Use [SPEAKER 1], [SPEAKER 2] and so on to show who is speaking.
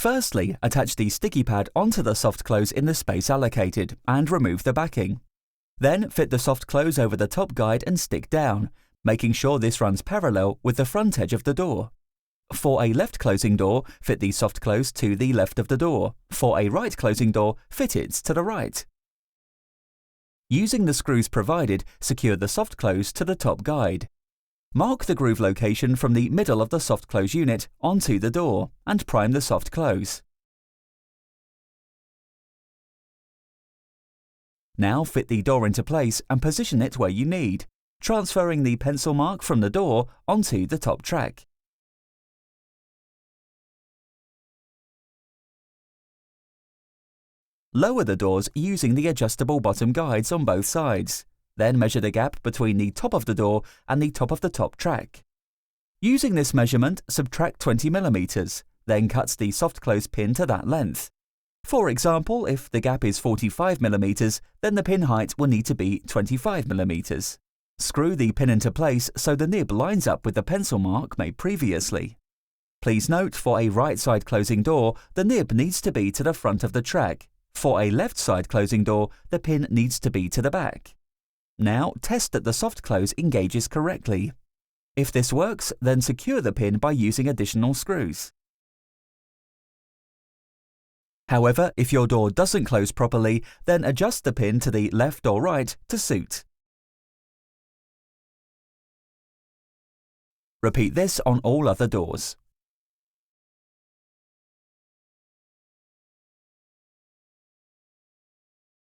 [SPEAKER 1] Firstly, attach the sticky pad onto the soft close in the space allocated and remove the backing. Then fit the soft close over the top guide and stick down, making sure this runs parallel with the front edge of the door. For a left closing door, fit the soft close to the left of the door. For a right closing door, fit it to the right. Using the screws provided, secure the soft close to the top guide. Mark the groove location from the middle of the soft close unit onto the door and prime the soft close. Now fit the door into place and position it where you need, transferring the pencil mark from the door onto the top track. Lower the doors using the adjustable bottom guides on both sides. Then measure the gap between the top of the door and the top of the top track. Using this measurement, subtract 20 mm, then cut the soft close pin to that length. For example, if the gap is 45 mm, then the pin height will need to be 25 mm. Screw the pin into place so the nib lines up with the pencil mark made previously. Please note, for a right side closing door, the nib needs to be to the front of the track. For a left side closing door, the pin needs to be to the back. Now, test that the soft close engages correctly. If this works, then secure the pin by using additional screws. However, if your door doesn't close properly, then adjust the pin to the left or right to suit. Repeat this on all other doors.